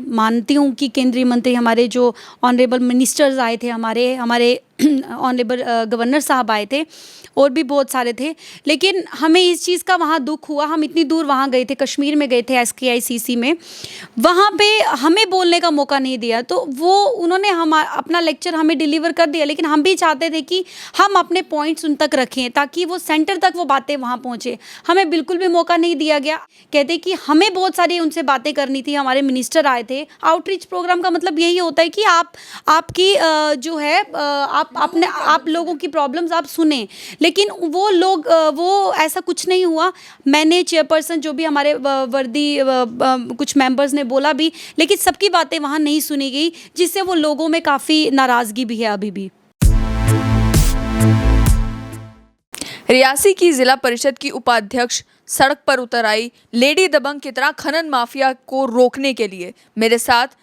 मानती हूँ कि केंद्रीय मंत्री हमारे जो ऑनरेबल मिनिस्टर्स आए थे, हमारे ऑनरेबल गवर्नर साहब आए थे, और भी बहुत सारे थे, लेकिन हमें इस चीज़ का वहाँ दुख हुआ। हम इतनी दूर वहाँ गए थे, कश्मीर में गए थे, SKICC में, वहाँ पे हमें बोलने का मौका नहीं दिया। तो वो उन्होंने अपना लेक्चर हमें डिलीवर कर दिया, लेकिन हम भी चाहते थे कि हम अपने पॉइंट्स उन तक रखें ताकि वो सेंटर तक वो बातें वहाँ पहुँचे। हमें बिल्कुल भी मौका नहीं दिया गया। कहते कि हमें बहुत सारी उनसे बातें करनी थी, हमारे मिनिस्टर आए थे। आउटरीच प्रोग्राम का मतलब यही होता है कि आपकी जो है आप लोगों की प्रॉब्लम्स आप सुने, लेकिन वो लोग वो ऐसा कुछ नहीं हुआ। मैंने चेयरपर्सन जो भी हमारे वर्दी कुछ मेंबर्स ने बोला भी, लेकिन सबकी बातें वहाँ नहीं सुनी गई, जिससे वो लोगों में काफ़ी नाराज़गी भी है अभी भी। रियासी की जिला परिषद की उपाध्यक्ष सड़क पर उतर आई। लेडी दबंग की तरह खनन माफिया को रोकने के लिए मेरे साथ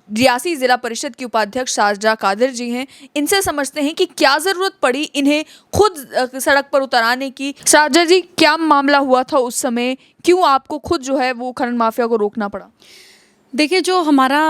रियासी जिला परिषद की उपाध्यक्ष साजरा कादिर जी हैं। इनसे समझते हैं कि क्या जरूरत पड़ी इन्हें खुद सड़क पर उतर आने की। साजरा जी, क्या मामला हुआ था उस समय, क्यों आपको खुद जो है वो खनन माफिया को रोकना पड़ा? देखिए, जो हमारा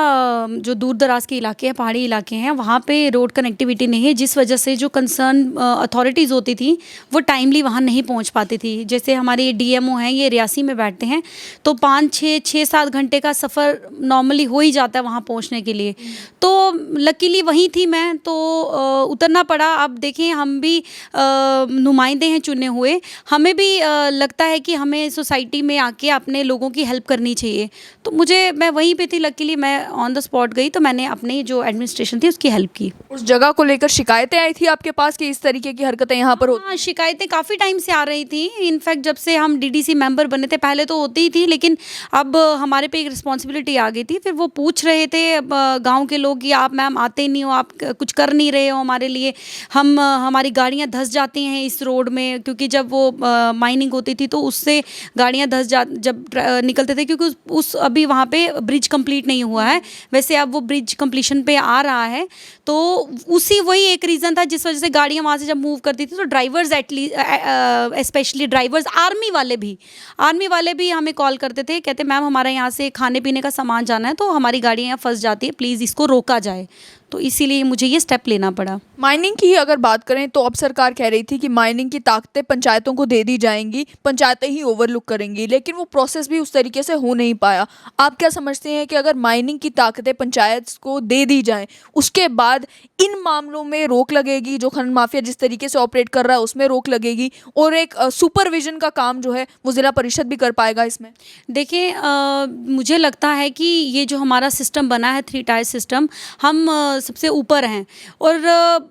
जो दूर दराज के इलाके हैं, पहाड़ी इलाके हैं, वहाँ पे रोड कनेक्टिविटी नहीं है, जिस वजह से जो कंसर्न अथॉरिटीज़ होती थी वो टाइमली वहाँ नहीं पहुँच पाती थी। जैसे हमारे DMO हैं, ये रियासी में बैठते हैं, तो 5-6-7 घंटे का सफ़र नॉर्मली हो ही जाता है वहाँ पहुँचने के लिए। तो लकीली वहीं थी मैं, तो उतरना पड़ा। अब देखें, हम भी नुमाइंदे हैं चुने हुए, हमें भी लगता है कि हमें सोसाइटी में आके अपने लोगों की हेल्प करनी चाहिए। तो मैं वहीं पे थी, लकीली मैं ऑन द स्पॉट गई, तो मैंने अपनी जो एडमिनिस्ट्रेशन थी उसकी हेल्प की। उस जगह को लेकर शिकायतें आई थी आपके पास कि इस तरीके की हरकतें यहाँ पर होती? हाँ, शिकायतें काफ़ी टाइम से आ रही थी। इनफैक्ट जब से हम DDC मेंबर बने थे, पहले तो होती ही थी, लेकिन अब हमारे पे एक रिस्पॉन्सिबिलिटी आ गई थी। फिर वो पूछ रहे थे गांव के लोग कि आप मैम आते नहीं हो, आप कुछ कर नहीं रहे हो हमारे लिए। हमारी गाड़ियाँ धंस जाती हैं इस रोड में, क्योंकि जब वो माइनिंग होती थी तो उससे गाड़ियाँ जब निकलते थे, क्योंकि उस अभी वहाँ पे ब्रिज कंप्लीट नहीं हुआ है। वैसे अब वो ब्रिज कंप्लीशन पे आ रहा है, तो वही एक रीज़न था जिस वजह से गाड़ियाँ वहाँ से जब मूव करती थी, तो ड्राइवर्स स्पेशली ड्राइवर्स, आर्मी वाले भी हमें कॉल करते थे, कहते मैम हमारा यहाँ से खाने पीने का सामान जाना है, तो हमारी गाड़ियाँ यहाँ फंस जाती है, प्लीज़ इसको रोका जाए। तो इसीलिए मुझे ये स्टेप लेना पड़ा। माइनिंग की अगर बात करें तो अब सरकार कह रही थी कि माइनिंग की ताकतें पंचायतों को दे दी जाएंगी, पंचायतें ही ओवरलुक करेंगी, लेकिन वो प्रोसेस भी उस तरीके से हो नहीं पाया। आप क्या समझते हैं कि अगर माइनिंग की ताकतें पंचायत को दे दी जाएं, उसके बाद इन मामलों में रोक लगेगी, जो खनन माफिया जिस तरीके से ऑपरेट कर रहा है उसमें रोक लगेगी, और एक सुपरविजन का काम जो है वो जिला परिषद भी कर पाएगा इसमें? देखिए, मुझे लगता है कि ये जो हमारा सिस्टम बना है 3 टायर सिस्टम, हम सबसे ऊपर हैं, और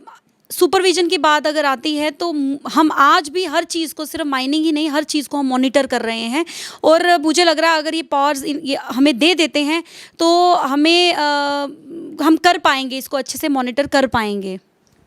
सुपरविजन की बात अगर आती है तो हम आज भी हर चीज़ को, सिर्फ माइनिंग ही नहीं, हर चीज़ को हम मॉनिटर कर रहे हैं। और मुझे लग रहा है अगर ये पावर्स ये हमें दे देते हैं तो हम कर पाएंगे, इसको अच्छे से मॉनिटर कर पाएंगे।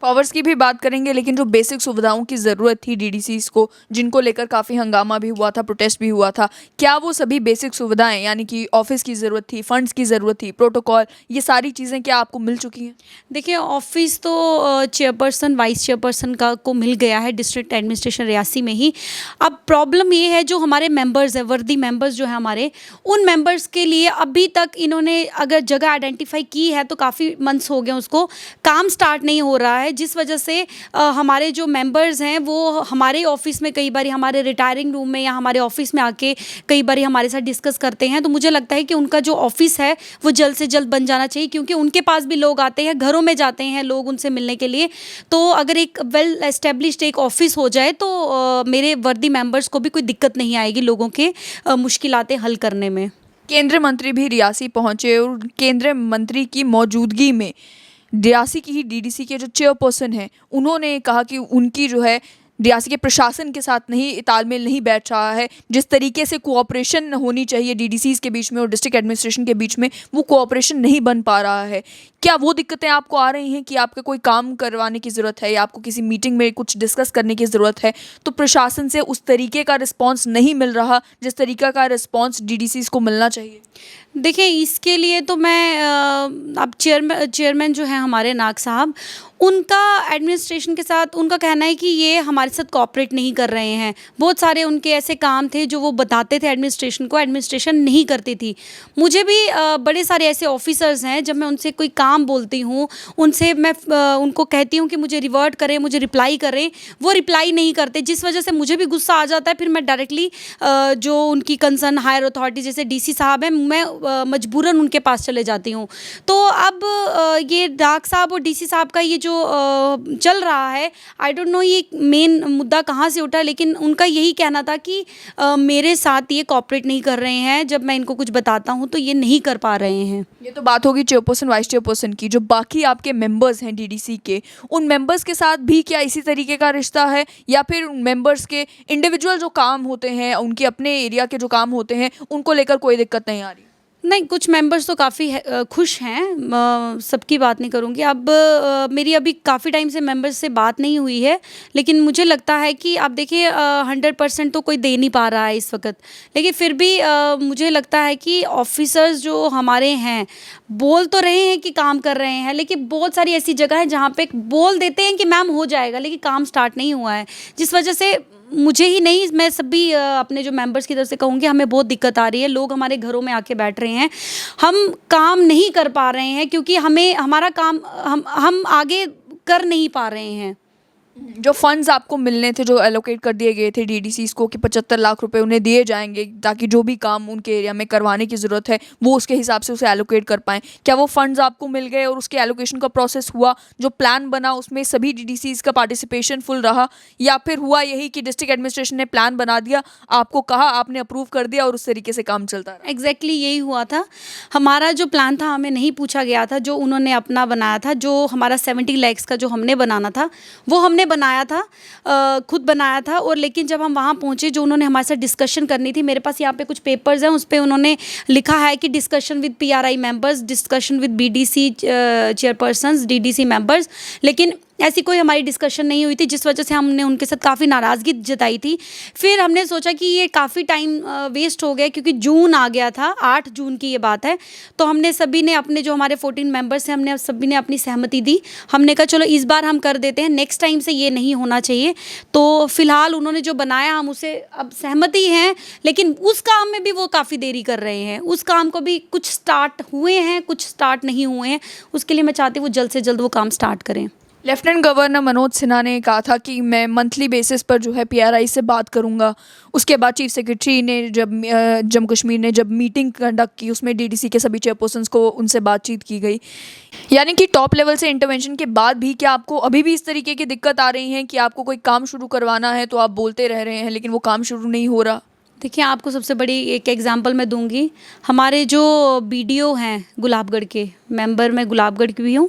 पावर्स की भी बात करेंगे, लेकिन जो बेसिक सुविधाओं की ज़रूरत थी DDCs को, जिनको लेकर काफ़ी हंगामा भी हुआ था, प्रोटेस्ट भी हुआ था, क्या वो सभी बेसिक सुविधाएं, यानी कि ऑफिस की ज़रूरत थी, फंड्स की ज़रूरत थी, प्रोटोकॉल, ये सारी चीज़ें क्या आपको मिल चुकी हैं? देखिए, ऑफिस तो चेयरपर्सन, वाइस चेयरपर्सन को मिल गया है डिस्ट्रिक्ट एडमिनिस्ट्रेशन रियासी में ही। अब प्रॉब्लम ये है, जो हमारे मेंबर्स हैं, वर्दी मेंबर्स जो हैं हमारे, उन मेंबर्स के लिए अभी तक इन्होंने अगर जगह आइडेंटिफाई की है तो काफ़ी मंथ्स हो गए, उसको काम स्टार्ट नहीं हो रहा है, जिस वजह से हमारे जो मेंबर्स हैं वो हमारे ऑफिस में कई बार, हमारे रिटायरिंग रूम में या हमारे ऑफिस में आके कई बार हमारे साथ डिस्कस करते हैं। तो मुझे लगता है कि उनका जो ऑफिस है वो जल्द से जल्द बन जाना चाहिए, क्योंकि उनके पास भी लोग आते हैं, घरों में जाते हैं लोग उनसे मिलने के लिए। तो अगर एक वेल एस्टेब्लिश्ड एक ऑफिस हो जाए तो मेरे वर्दी मेंबर्स को भी कोई दिक्कत नहीं आएगी लोगों के मुश्किलातें हल करने में। केंद्रीय मंत्री भी रियासी पहुंचे, और केंद्रीय मंत्री की मौजूदगी में रियासी की ही DDC के जो चेयरपर्सन हैं, उन्होंने कहा कि उनकी जो है रियासी के प्रशासन के साथ तालमेल नहीं बैठ रहा है। जिस तरीके से कोऑपरेशन होनी चाहिए DDCs के बीच में और डिस्ट्रिक्ट एडमिनिस्ट्रेशन के बीच में, वो कोऑपरेशन नहीं बन पा रहा है। क्या वो दिक्कतें आपको आ रही हैं कि आपका कोई काम करवाने की ज़रूरत है या आपको किसी मीटिंग में कुछ डिस्कस करने की ज़रूरत है, तो प्रशासन से उस तरीके का रिस्पॉन्स नहीं मिल रहा जिस तरीका का रिस्पॉन्स DDCs को मिलना चाहिए? देखिए, इसके लिए तो मैं अब चेयरमैन जो है हमारे नाग साहब, उनका एडमिनिस्ट्रेशन के साथ उनका कहना है कि ये हमारे साथ कोऑपरेट नहीं कर रहे हैं। बहुत सारे उनके ऐसे काम थे जो वो बताते थे एडमिनिस्ट्रेशन को, एडमिनिस्ट्रेशन नहीं करती थी। मुझे भी बड़े सारे ऐसे ऑफिसर्स हैं, जब मैं उनसे कोई काम बोलती हूँ, उनसे मैं उनको कहती हूँ कि मुझे रिवर्ट करें, मुझे रिप्लाई करें, वो रिप्लाई नहीं करते, जिस वजह से मुझे भी गुस्सा आ जाता है। फिर मैं डायरेक्टली जो उनकी कंसर्न हायर अथॉरिटी जैसे डीसी साहब हैं, मैं मजबूरन उनके पास चले जाती हूँ। तो अब ये डाक साहब और डीसी साहब का ये जो चल रहा है, आई डोंट नो ये मेन मुद्दा कहाँ से उठा, लेकिन उनका यही कहना था कि मेरे साथ ये कोऑपरेट नहीं कर रहे हैं, जब मैं इनको कुछ बताता हूँ तो ये नहीं कर पा रहे हैं। ये तो बात होगी चेयरपर्सन वाइस चेयरपर्सन की। जो बाकी आपके मेंबर्स हैं डीडीसी के, उन मेंबर्स के साथ भी क्या इसी तरीके का रिश्ता है, या फिर उन मेंबर्स के इंडिविजुअल जो काम होते हैं, उनके अपने एरिया के जो काम होते हैं, उनको लेकर कोई दिक्कत नहीं आ रही? नहीं, कुछ मेंबर्स तो काफ़ी खुश हैं, सबकी बात नहीं करूँगी। अब मेरी अभी काफ़ी टाइम से मेंबर्स से बात नहीं हुई है, लेकिन मुझे लगता है कि आप देखिए 100% तो कोई दे नहीं पा रहा है इस वक्त, लेकिन फिर भी मुझे लगता है कि ऑफिसर्स जो हमारे हैं बोल तो रहे हैं कि काम कर रहे हैं, लेकिन बहुत सारी ऐसी जगह है जहाँ पे बोल देते हैं कि मैम हो जाएगा, लेकिन काम स्टार्ट नहीं हुआ है, जिस वजह से मुझे ही नहीं, मैं सभी अपने जो मेंबर्स की तरफ से कहूँगी, हमें बहुत दिक्कत आ रही है। लोग हमारे घरों में आके बैठ रहे हैं, हम काम नहीं कर पा रहे हैं क्योंकि हमें हमारा काम हम आगे कर नहीं पा रहे हैं। जो फंड्स आपको मिलने थे, जो एलोकेट कर दिए गए थे डीडीसीज को कि 75 लाख रुपए उन्हें दिए जाएंगे ताकि जो भी काम उनके एरिया में करवाने की ज़रूरत है वो उसके हिसाब से उसे एलोकेट कर पाएँ, क्या वो फंड्स आपको मिल गए और उसके एलोकेशन का प्रोसेस हुआ? जो प्लान बना उसमें सभी डीडीसीज का पार्टिसिपेशन फुल रहा, या फिर हुआ यही कि डिस्ट्रिक्ट एडमिनिस्ट्रेशन ने प्लान बना दिया, आपको कहा, आपने अप्रूव कर दिया और उस तरीके से काम चलता रहा? एग्जैक्टली यही हुआ था। हमारा जो प्लान था हमें नहीं पूछा गया था, जो उन्होंने अपना बनाया था, जो हमारा 70 lakhs का जो हमने बनाना था वो हमने बनाया था, खुद बनाया था। और लेकिन जब हम वहाँ पहुँचे, जो उन्होंने हमारे साथ डिस्कशन करनी थी, मेरे पास यहाँ पे कुछ पेपर्स हैं, उस पर उन्होंने लिखा है कि discussion with PRI members, discussion with BDC chairpersons, DDC members, लेकिन ऐसी कोई हमारी डिस्कशन नहीं हुई थी, जिस वजह से हमने उनके साथ काफ़ी नाराज़गी जताई थी। फिर हमने सोचा कि ये काफ़ी टाइम वेस्ट हो गया, क्योंकि जून आ गया था, 8 जून की ये बात है। तो हमने सभी ने अपने जो हमारे 14 मेंबर्स हैं, हमने सभी ने अपनी सहमति दी। हमने कहा चलो इस बार हम कर देते हैं, नेक्स्ट टाइम से ये नहीं होना चाहिए। तो फिलहाल उन्होंने जो बनाया हम उसे अब सहमति हैं, लेकिन उस काम में भी वो काफ़ी देरी कर रहे हैं। उस काम को भी कुछ स्टार्ट हुए हैं, कुछ स्टार्ट नहीं हुए हैं। उसके लिए मैं चाहती हूँ वो जल्द से जल्द वो काम स्टार्ट करें। लेफ्टिनेंट गवर्नर मनोज सिन्हा ने कहा था कि मैं मंथली बेसिस पर जो है PRI से बात करूंगा। उसके बाद चीफ सेक्रेटरी ने जब जम्मू कश्मीर ने जब मीटिंग कंडक्ट की, उसमें डीडीसी के सभी चेयरपर्सन्स को उनसे बातचीत की गई। यानी कि टॉप लेवल से इंटरवेंशन के बाद भी क्या आपको अभी भी इस तरीके की दिक्कत आ रही है कि आपको कोई काम शुरू करवाना है तो आप बोलते रह रहे हैं लेकिन वो काम शुरू नहीं हो रहा? देखिए, आपको सबसे बड़ी एक एग्जांपल मैं दूंगी। हमारे जो BDO हैं गुलाबगढ़ के, मेंबर मैं गुलाबगढ़ की भी हूँ,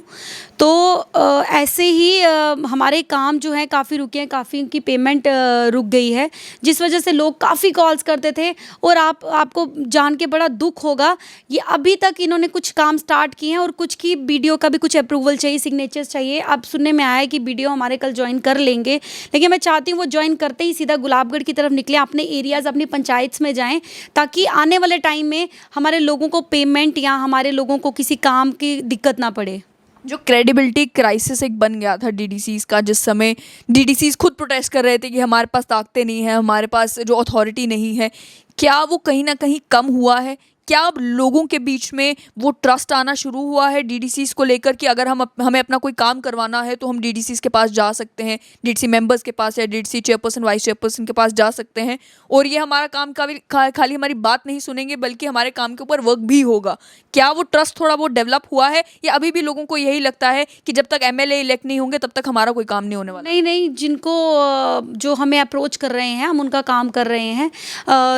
तो ऐसे ही हमारे काम जो हैं काफ़ी रुके हैं, काफ़ी उनकी पेमेंट रुक गई है, जिस वजह से लोग काफ़ी कॉल्स करते थे। और आपको जान के बड़ा दुख होगा, ये अभी तक इन्होंने कुछ काम स्टार्ट किए हैं और कुछ की BDO का भी कुछ अप्रूवल चाहिए, सिग्नेचर्स चाहिए। अब सुनने में आया है कि BDO हमारे कल ज्वाइन कर लेंगे, लेकिन मैं चाहती हूँ वो ज्वाइन करते ही सीधा गुलाबगढ़ की तरफ निकले, अपने एरियाज़, अपनी पंचायत में जाएँ, ताकि आने वाले टाइम में हमारे लोगों को पेमेंट या हमारे लोगों को किसी काम की दिक्कत ना पड़े। जो क्रेडिबिलिटी क्राइसिस एक बन गया था डीडीसीज का, जिस समय डीडीसीज खुद प्रोटेस्ट कर रहे थे कि हमारे पास ताकतें नहीं है, हमारे पास जो अथॉरिटी नहीं है, क्या वो कहीं ना कहीं कम हुआ है? क्या अब लोगों के बीच में वो ट्रस्ट आना शुरू हुआ है डीडीसीज को लेकर कि अगर हमें अपना कोई काम करवाना है तो हम डीडीसीज के पास जा सकते हैं, डीडीसी मेंबर्स के पास या डीडीसी चेयरपर्सन वाइस चेयरपर्सन के पास जा सकते हैं, और ये हमारा काम का भी खाली हमारी बात नहीं सुनेंगे बल्कि हमारे काम के ऊपर वर्क भी होगा? क्या वो ट्रस्ट थोड़ा बहुत डेवलप हुआ है, या अभी भी लोगों को यही लगता है कि जब तक MLA इलेक्ट नहीं होंगे तब तक हमारा कोई काम नहीं होने वाला? नहीं, जिनको जो हमें अप्रोच कर रहे हैं हम उनका काम कर रहे हैं।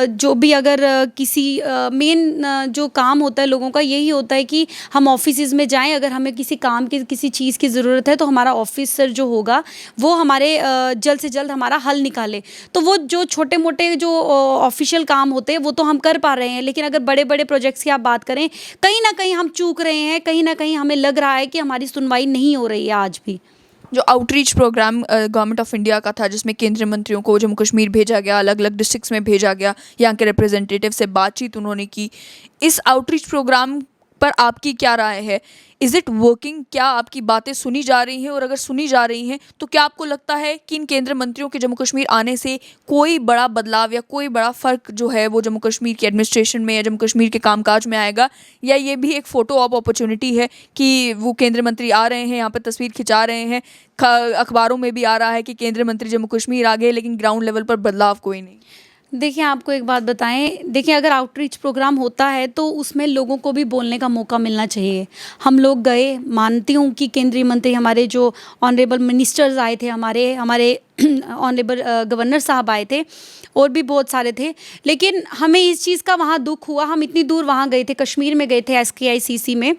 जो भी अगर किसी मेन जो काम होता है लोगों का यही होता है कि हम ऑफिसेज में जाएं, अगर हमें किसी काम की किसी चीज़ की ज़रूरत है तो हमारा ऑफिसर जो होगा वो हमारे जल्द से जल्द हमारा हल निकाले। तो वो जो छोटे मोटे जो ऑफिशियल काम होते हैं वो तो हम कर पा रहे हैं, लेकिन अगर बड़े बड़े प्रोजेक्ट्स की आप बात करें, कहीं ना कहीं हम चूक रहे हैं, कहीं ना कहीं हमें लग रहा है कि हमारी सुनवाई नहीं हो रही है आज भी। जो outreach programme government of India का था, जिसमें केंद्रीय मंत्रियों को जम्मू कश्मीर भेजा गया, अलग अलग डिस्ट्रिक्ट्स में भेजा गया, यहाँ के रिप्रेजेंटेटिव से बातचीत उन्होंने की, इस आउटरीच प्रोग्राम पर आपकी क्या राय है? Is it working? क्या आपकी बातें सुनी जा रही हैं? और अगर सुनी जा रही हैं तो क्या आपको लगता है कि इन केंद्रीय मंत्रियों के जम्मू कश्मीर आने से कोई बड़ा बदलाव या कोई बड़ा फ़र्क जो है वो जम्मू कश्मीर की एडमिनिस्ट्रेशन में या जम्मू कश्मीर के कामकाज में आएगा, या ये भी एक फ़ोटो ऑप अपॉर्चुनिटी है कि वो केंद्रीय मंत्री आ रहे हैं, यहाँ पर तस्वीर खिंचा रहे हैं, अखबारों में भी आ रहा है कि केंद्रीय मंत्री जम्मू कश्मीर आ गए, लेकिन ग्राउंड लेवल पर बदलाव कोई नहीं? देखिए, आपको एक बात बताएँ, देखिए अगर आउटरीच प्रोग्राम होता है तो उसमें लोगों को भी बोलने का मौका मिलना चाहिए। हम लोग गए, मानती हूँ कि केंद्रीय मंत्री हमारे जो ऑनरेबल मिनिस्टर्स आए थे, हमारे ऑनरेबल गवर्नर साहब आए थे, और भी बहुत सारे थे, लेकिन हमें इस चीज़ का वहाँ दुख हुआ। हम इतनी दूर वहाँ गए थे, कश्मीर में गए थे, SKICC में,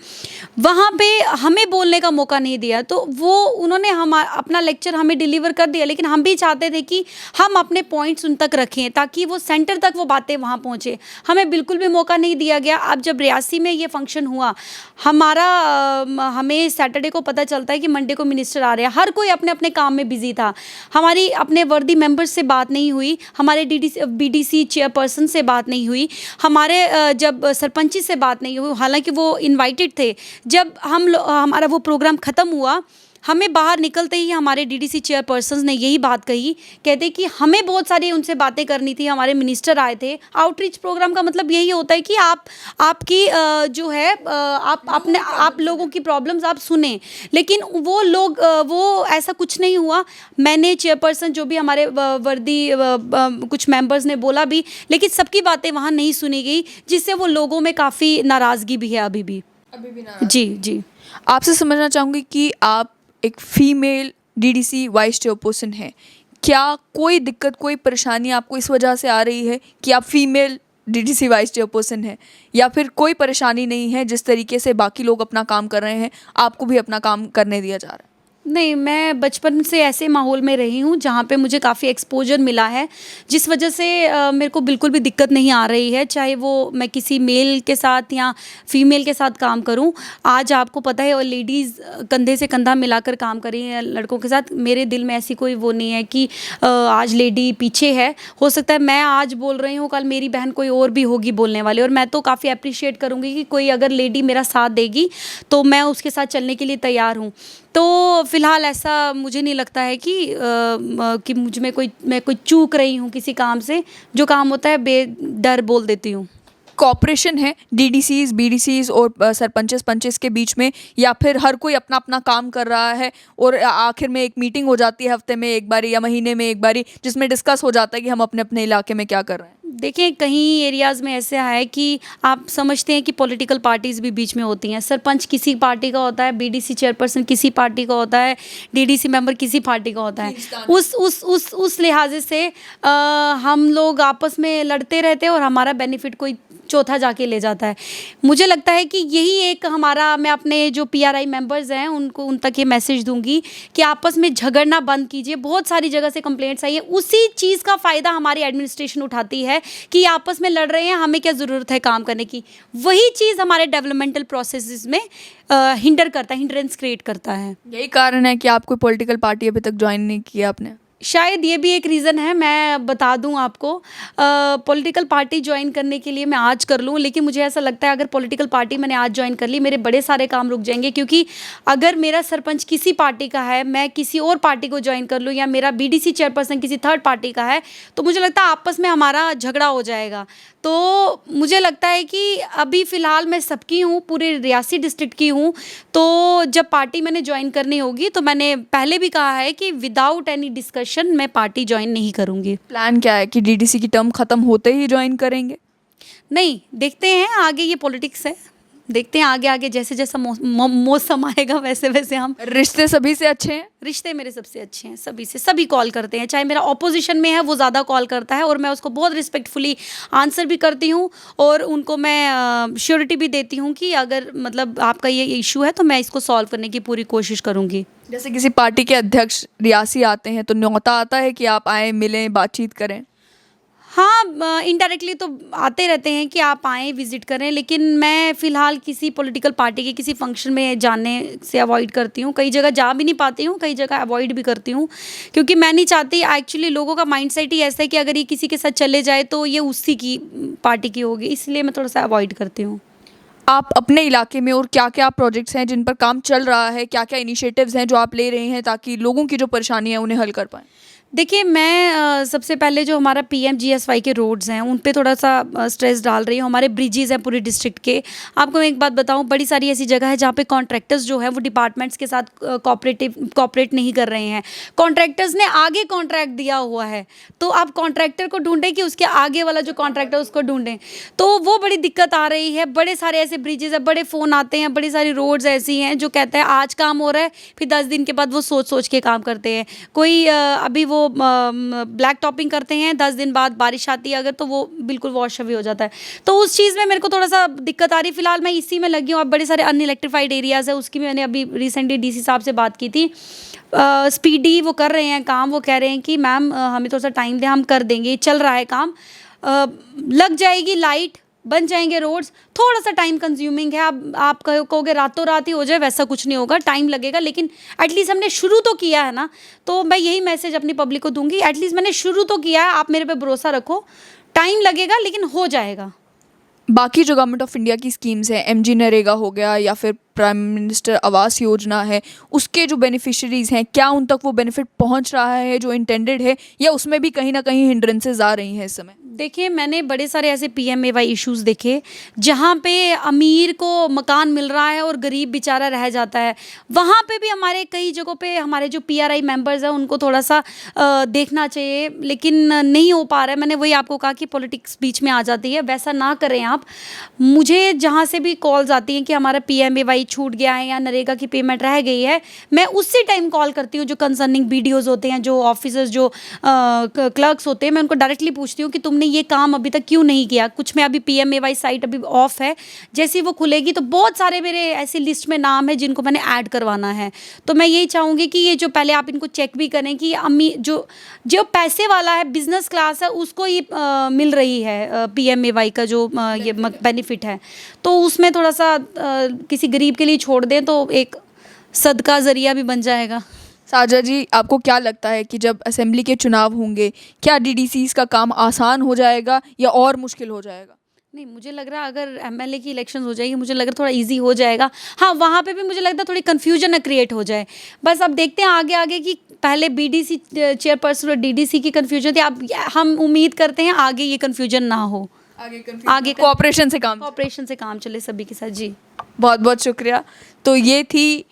वहाँ पे हमें बोलने का मौका नहीं दिया। तो वो उन्होंने अपना लेक्चर हमें डिलीवर कर दिया, लेकिन हम भी चाहते थे कि हम अपने पॉइंट्स उन तक रखें ताकि वो सेंटर तक वो बातें वहाँ पहुँचे। हमें बिल्कुल भी मौका नहीं दिया गया। अब जब रियासी में ये फंक्शन हुआ, हमें सैटरडे को पता चलता है कि मंडे को मिनिस्टर आ रहे हैं। हर कोई अपने अपने काम में बिजी था। हमारी अपने वर्दी मेंबर्स से बात नहीं हुई, हमारे BDC चेयरपर्सन से बात नहीं हुई, हमारे जब सरपंची से बात नहीं हुई, हालांकि वो इनवाइटेड थे। जब हमारा वो प्रोग्राम ख़त्म हुआ, हमें बाहर निकलते ही हमारे DDC चेयरपर्सन ने यही बात कही, कहते कि हमें बहुत सारी उनसे बातें करनी थी, हमारे मिनिस्टर आए थे। आउटरीच प्रोग्राम का मतलब यही होता है कि आपकी जो है आप लोगों की प्रॉब्लम्स आप सुने, लेकिन वो लोग वो ऐसा कुछ नहीं हुआ। मैंने चेयरपर्सन जो भी हमारे वर्दी कुछ मेंबर्स ने बोला भी, लेकिन सबकी बातें वहाँ नहीं सुनी गई, जिससे वो लोगों में काफ़ी नाराज़गी भी है अभी भी। जी जी। आपसे समझना चाहूँगी कि आप एक फीमेल DDC वाइस चेयरपर्सन हैं, क्या कोई दिक्कत, कोई परेशानी आपको इस वजह से आ रही है कि आप फीमेल DDC वाइस चेयरपर्सन हैं, या फिर कोई परेशानी नहीं है, जिस तरीके से बाकी लोग अपना काम कर रहे हैं आपको भी अपना काम करने दिया जा रहा है? नहीं, मैं बचपन से ऐसे माहौल में रही हूँ जहाँ पे मुझे काफ़ी एक्सपोजर मिला है, जिस वजह से मेरे को बिल्कुल भी दिक्कत नहीं आ रही है, चाहे वो मैं किसी मेल के साथ या फीमेल के साथ काम करूँ। आज आपको पता है, और लेडीज़ कंधे से कंधा मिलाकर काम कर रही हैं लड़कों के साथ। मेरे दिल में ऐसी कोई वो नहीं है कि आज लेडी पीछे है। हो सकता है मैं आज बोल रही हूँ, कल मेरी बहन कोई और भी होगी बोलने वाली, और मैं तो काफ़ी अप्रिशिएट करूँगी कि कोई अगर लेडी मेरा साथ देगी तो मैं उसके साथ चलने के लिए तैयार हूँ। तो फ़िलहाल ऐसा मुझे नहीं लगता है कि मैं कोई चूक रही हूँ किसी काम से। जो काम होता है बेडर बोल देती हूँ। कॉपरेशन है DDCs, BDCs और सरपंचेस पंचेस के बीच में, या फिर हर कोई अपना अपना काम कर रहा है और आखिर में एक मीटिंग हो जाती है हफ्ते में एक बारी या महीने में एक बारी, जिसमें डिस्कस हो जाता है कि हम अपने अपने इलाके में क्या कर रहे हैं? देखिए, कहीं एरियाज़ में ऐसे है कि आप समझते हैं कि पॉलिटिकल पार्टीज़ भी बीच में होती हैं। सरपंच किसी पार्टी का होता है, BDC चेयरपर्सन किसी पार्टी का होता है, DDC मेंबर किसी पार्टी का होता है। उस लिहाजे से हम लोग आपस में लड़ते रहते हैं और हमारा बेनिफिट कोई चौथा जाके ले जाता है। मुझे लगता है कि यही एक मैं अपने जो PRI मेंबर्स हैं उन तक ये मैसेज दूंगी कि आपस में झगड़ना बंद कीजिए। बहुत सारी जगह से कंप्लेंट्स आई है, उसी चीज़ का फ़ायदा हमारी एडमिनिस्ट्रेशन उठाती है कि आपस में लड़ रहे हैं, हमें क्या ज़रूरत है काम करने की। वही चीज़ हमारे डेवलपमेंटल प्रोसेसेस में हिंड्रेंस क्रिएट करता है। यही कारण है कि आप कोई पॉलिटिकल पार्टी अभी तक ज्वाइन नहीं किया आपने? शायद ये भी एक रीज़न है। मैं बता दूं आपको, पॉलिटिकल पार्टी ज्वाइन करने के लिए मैं आज कर लूं, लेकिन मुझे ऐसा लगता है अगर पॉलिटिकल पार्टी मैंने आज ज्वाइन कर ली, मेरे बड़े सारे काम रुक जाएंगे। क्योंकि अगर मेरा सरपंच किसी पार्टी का है, मैं किसी और पार्टी को ज्वाइन कर लूँ, या मेरा BDC चेयरपर्सन किसी थर्ड पार्टी का है, तो मुझे लगता है आपस में हमारा झगड़ा हो जाएगा। तो मुझे लगता है कि अभी फ़िलहाल मैं सबकी हूँ, पूरे रियासी डिस्ट्रिक्ट की हूँ। तो जब पार्टी मैंने ज्वाइन करनी होगी, तो मैंने पहले भी कहा है कि विदाउट एनी डिस्कशन मैं पार्टी ज्वाइन नहीं करूँगी। प्लान क्या है कि DDC की टर्म ख़त्म होते ही ज्वाइन करेंगे? नहीं, देखते हैं आगे, ये पॉलिटिक्स है, देखते हैं आगे आगे जैसे जैसा मौसम आएगा वैसे वैसे हम। रिश्ते सभी से अच्छे हैं? रिश्ते मेरे सबसे अच्छे हैं, सभी से, सभी कॉल करते हैं। चाहे मेरा ऑपोजिशन में है, वो ज़्यादा कॉल करता है और मैं उसको बहुत रिस्पेक्टफुली आंसर भी करती हूँ, और उनको मैं श्योरिटी भी देती हूँ कि अगर मतलब आपका ये इशू है तो मैं इसको सॉल्व करने की पूरी कोशिश करूँगी। जैसे किसी पार्टी के अध्यक्ष रियासी आते हैं तो न्योता आता है कि आप आएँ, मिलें, बातचीत करें? हाँ, इनडायरेक्टली तो आते रहते हैं कि आप आएँ, विज़िट करें, लेकिन मैं फ़िलहाल किसी पॉलिटिकल पार्टी के किसी फंक्शन में जाने से अवॉइड करती हूँ। कई जगह जा भी नहीं पाती हूँ, कई जगह अवॉइड भी करती हूँ, क्योंकि मैं नहीं चाहती। एक्चुअली लोगों का माइंडसेट ही ऐसा है कि अगर ये किसी के साथ चले जाए तो ये उसी की पार्टी की होगी, इसलिए मैं थोड़ा सा अवॉइड करती हूँ। आप अपने इलाके में और क्या-क्या प्रोजेक्ट्स हैं जिन पर काम चल रहा है, क्या-क्या इनिशिएटिव्स हैं जो आप ले रहे हैं ताकि लोगों की जो परेशानी है उन्हें हल कर पाएँ? देखिए, मैं सबसे पहले जो हमारा पीएमजीएसवाई के रोड्स हैं, उन पे थोड़ा-सा स्ट्रेस डाल रही हूँ। हमारे ब्रिजेज़ हैं पूरे डिस्ट्रिक्ट के। आपको मैं एक बात बताऊँ, बड़ी सारी ऐसी जगह है जहाँ पे कॉन्ट्रैक्टर्स जो हैं वो डिपार्टमेंट्स के साथ कोऑपरेट नहीं कर रहे हैं। कॉन्ट्रैक्टर्स ने आगे कॉन्ट्रैक्ट दिया हुआ है, तो आप कॉन्ट्रैक्टर को ढूँढें कि उसके आगे वाला जो कॉन्ट्रैक्टर है उसको ढूँढें। तो वो बड़ी दिक्कत आ रही है। बड़े सारे ऐसे ब्रिजेज़ हैं, बड़े फ़ोन आते हैं, बड़ी सारी रोड्स ऐसी हैं जो कहते हैं आज काम हो रहा है, फिर 10 दिन के बाद वो सोच-सोच के काम करते हैं। कोई अभी वो ब्लैक टॉपिंग करते हैं, 10 दिन बाद बारिश आती है अगर, तो वो बिल्कुल वॉश अवे हो जाता है। तो उस चीज़ में मेरे को थोड़ा-सा दिक्कत आ रही है। फिलहाल मैं इसी में लगी हूँ। अब बड़े सारे अनइलेक्ट्रिफाइड एरियाज़ है, उसकी भी मैंने अभी रिसेंटली डीसी साहब से बात की थी। स्पीडी वो कर रहे हैं काम। वो कह रहे हैं कि मैम हमें थोड़ा-सा टाइम दें, हम कर देंगे, चल रहा है काम। लग जाएगी लाइट, बन जाएंगे रोड्स। थोड़ा सा टाइम कंज्यूमिंग है। अब आप कहोगे रातों रात ही हो जाए, वैसा कुछ नहीं होगा, टाइम लगेगा, लेकिन एटलीस्ट हमने शुरू तो किया है ना। तो मैं यही मैसेज अपनी पब्लिक को दूंगी, एटलीस्ट मैंने शुरू तो किया है, आप मेरे पे भरोसा रखो। टाइम लगेगा लेकिन हो जाएगा। बाकी जो गवर्नमेंट ऑफ इंडिया की स्कीम्स हैं, एमजी नरेगा हो गया या फिर प्राइम मिनिस्टर आवास योजना है, उसके जो बेनिफिशरीज़ हैं, क्या उन तक वो बेनिफिट पहुंच रहा है जो इंटेंडेड है, या उसमें भी कहीं ना कहीं हिंड्रेंसेस आ रही हैं इस समय? देखिए, मैंने बड़े सारे ऐसे पीएमएवाई इश्यूज़ देखे जहाँ पे अमीर को मकान मिल रहा है और गरीब बेचारा रह जाता है। वहाँ पे भी हमारे कई जगहों पे हमारे जो पीआरआई मेंबर्स हैं उनको थोड़ा सा देखना चाहिए, लेकिन नहीं हो पा रहा है। मैंने वही आपको कहा कि पॉलिटिक्स बीच में आ जाती है, वैसा ना करें आप। मुझे जहाँ से भी कॉल्स आती हैं कि हमारा पीएमएवाई छूट गया है या नरेगा की पेमेंट रह गई है, मैं उसी टाइम कॉल करती हूँ जो कंसर्निंग बीडीओज़ होते हैं, जो ऑफिसर्स, जो क्लर्क्स होते हैं। मैं उनको डायरेक्टली पूछती हूँ कि तुमने ये काम अभी तक क्यों नहीं किया। कुछ में अभी पीएमएवाई साइट अभी ऑफ है, जैसे ही वो खुलेगी तो बहुत सारे मेरे ऐसी लिस्ट में नाम है जिनको मैंने ऐड करवाना है। तो मैं यही चाहूँगी कि ये जो पहले आप इनको चेक भी करें कि जो जो पैसे वाला है, बिजनेस क्लास है, उसको ही मिल रही है पीएमएवाई का जो ये बेनिफिट है। तो उसमें थोड़ा सा किसी गरीब के लिए छोड़ दें तो एक सदका ज़रिया भी बन जाएगा। साजा जी, आपको क्या लगता है कि जब असेंबली के चुनाव होंगे, क्या डीडीसीज का काम आसान हो जाएगा या और मुश्किल हो जाएगा? नहीं, मुझे लग रहा है अगर एमएलए की इलेक्शन हो जाएगी, मुझे लग रहा है थोड़ा इजी हो जाएगा। हाँ, वहाँ पे भी मुझे लगता है थोड़ी कन्फ्यूजन ना क्रिएट हो जाए। बस अब देखते हैं आगे आगे कि पहले बीडीसी चेयरपर्सन और डीडीसी की कन्फ्यूजन थी। अब हम उम्मीद करते हैं आगे ये कन्फ्यूजन ना हो, आगे कोऑपरेशन से काम चले सभी के साथ। जी, बहुत बहुत शुक्रिया। तो ये थी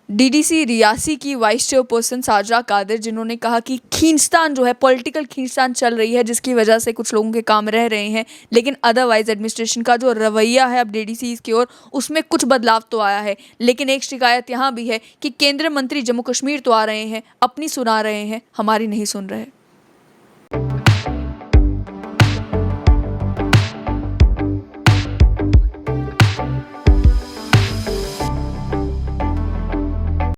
डीडीसी रियासी की वाइस चेयरपर्सन साजरा कादिर, जिन्होंने कहा कि खींचतान जो है, पॉलिटिकल खींचतान चल रही है, जिसकी वजह से कुछ लोगों के काम रह रहे हैं, लेकिन अदरवाइज एडमिनिस्ट्रेशन का जो रवैया है अब डीडीसी की ओर, उसमें कुछ बदलाव तो आया है। लेकिन एक शिकायत यहाँ भी है कि केंद्रीय मंत्री जम्मू कश्मीर तो आ रहे हैं, अपनी सुना रहे हैं, हमारी नहीं सुन रहे।